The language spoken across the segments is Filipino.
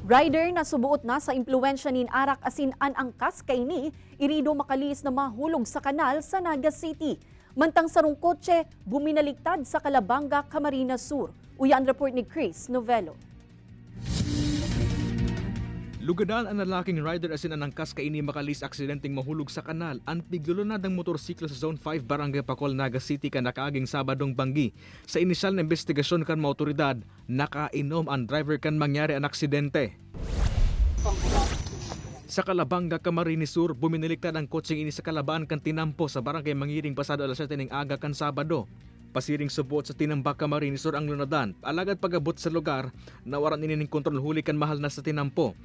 Rider na subuot na sa impluensya nin arak asin anangkas kay ni irido makalis na mahulog sa kanal sa Naga City. Mantang sarong kotse buminaligtad sa Calabanga, Camarines Sur. Uyan report ni Chris Novelo. Lugadaan ang lalaking rider asin anangkas kay ini makalis aksidenteng mahulog sa kanal ang tiglulunad ng motorsiklo sa Zone 5 Barangay Pacol, Naga City kan nakaaging Sabadong Banggi. Sa inisyal na investigasyon kan mga otoridad, nakainom ang driver kan mangyari ang aksidente. Sa Calabanga, Camarines Sur, buminiliktad ang kotseng ini sa kalabaan kan tinampo sa barangay Mangiring pasado alas 7 ng aga kan Sabado. Pasiring subuot sa Tinambak, Camarines Sur ang lunadan. Alagad pagabot sa lugar, nawaran ini ng kontrol huli kan mahal na sa tinampo.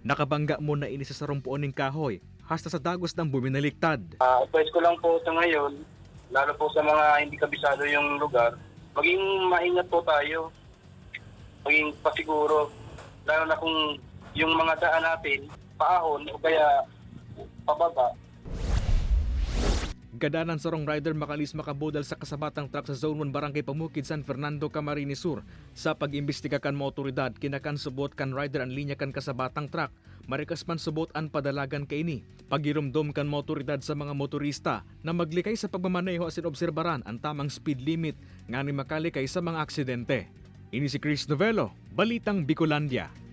Nakabangga muna ini sa sarumpuon ng kahoy, hasta sa dagos ng buminaliktad. Advice ko lang po sa ngayon, lalo po sa mga hindi kabisado yung lugar, maging maingat po tayo, maging pasiguro, lalo na kung yung mga daan natin, paahon o kaya pababa. Gadanan sarong rider makalis makabudal sa kasabatang truck sa Zone 1 Barangay Pamukid, San Fernando, Camarines Sur. Sa pag-imbestiga kan mga otoridad, kinakan subot kan rider ang linya kan kasabatang truck. Marikas man subot ang padalagan kay ini. Pagirumdom kan mga otoridad sa mga motorista na maglikay sa pagmamaneho asin obserbaran ang tamang speed limit nga ni makalikay sa mga aksidente. Ini si Chris Novelo, Balitang Bicolandia.